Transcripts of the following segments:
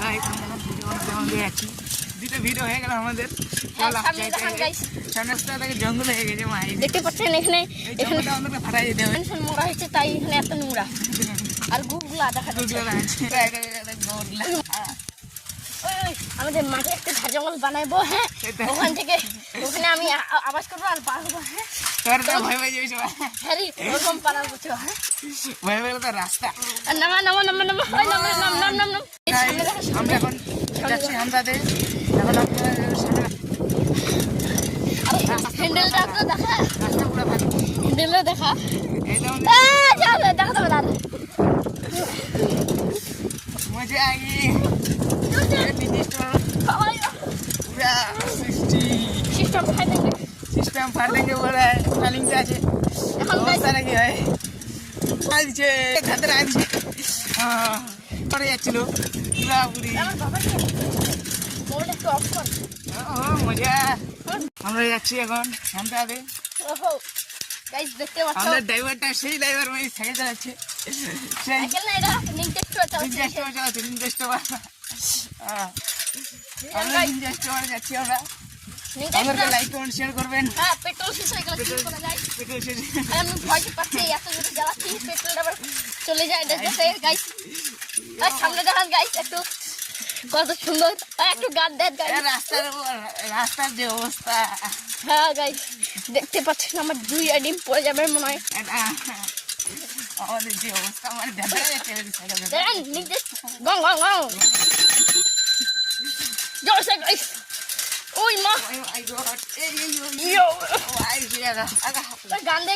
Guys আমরা video বানাতে যাচ্ছি। দুটো ভিডিও হয়ে গেল আমাদের। সামনে থেকে জঙ্গল হয়ে গেছে মাই, দেখতে পাচ্ছেন এখানে জঙ্গলটা আমাদেরকে ফাটাই দিতে হবে। মোড়া হয়েছে তাই এখানে এত নোংরা আর গুগলা দেখা আমাদের মাঠে একটা ঝাড় জঙ্গল বানাবো। হ্যাঁ ওখান থেকে ওখানে আমি আওয়াজ করবো আর বাড়বো। হ্যাঁ ভয় পাই যাবে সবাই। হ্যাঁ ওরকম পালার করছো। হ্যাঁ ভয় পেলে তো রাস্তা নামা নামা নামা নামা নাম নাম নাম নাম আমরা এখন যাচ্ছি হামদাতে। এখন হ্যান্ডেলটা তো দেখা, রাস্তা পুরো ফাঁকা। হ্যান্ডেলটা দেখা এই যেমন দেখা দেবে দাদা मजा आएगी पूरा सिस्टम फाड़ देंगे बोल रहा है। प्लानिंग क्या है बहुत सारा क्या है आज जे खतरा आज हां पड़े যাচ্ছিল পুরা পুরি। মোড়টা একটু অফ কর। মজা আমরা যাচ্ছি এখন হামদাতে। ওহো গাইস দেখতে পাচ্ছ আমাদের ড্রাইভারটা সেই ড্রাইভার মানে সাইকেল চালাচ্ছে। সাইকেল না এটা নিনটেস্টো চালাচ্ছে। নিনটেস্টো আমরা নিনটেস্টো যাচ্ছি আমরা। আমাদেরকে লাইক কমেন্ট শেয়ার করবেন। হ্যাঁ পেট্রোল শেষ হয়ে গেল কি করা যায়? পেট্রোল শেষ আমি ভয় পাচ্ছি এত জোরে জ্বালাচ্ছি পেট্রোলটা আবার চলে যায় দেখতে গাইস। আর সামনে দেখেন গাইস একটু কত সুন্দর একটু গান দেন গাইস। রাস্তার যে অবস্থা হ্যাঁ গাইস দেখতে পাচ্ছেন আমার দুই ডিম পড়ে যাবে মনে হয়। আমাদের যে অবস্থা মানে দেখা যাচ্ছে দেখেন নিচে গং গং গং জোরসে গাইস। ওই মা গান দে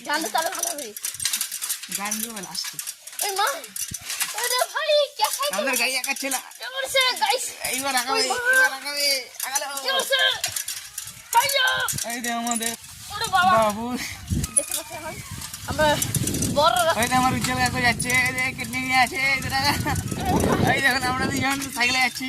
তাহলে ভালো হবে। গান দিয়ে লাস্টে ওই মা আরে ভাই কে সাইকেল আমাদের গাড়ি আগাচ্ছে না জোরসে গাইস। এইবার আগাবে আগালো জোরসে ভাইয়া এই যে আমাদের ওরে বাবা বাবু দেখতে পাচ্ছেন এখন আমরা বড় ওই যে আমার উজ্জ্বল কাকু যাচ্ছে, এই যে কিডনি নিয়ে আছে এই দেখুন আমরা দুজন সাইকেলে যাচ্ছি।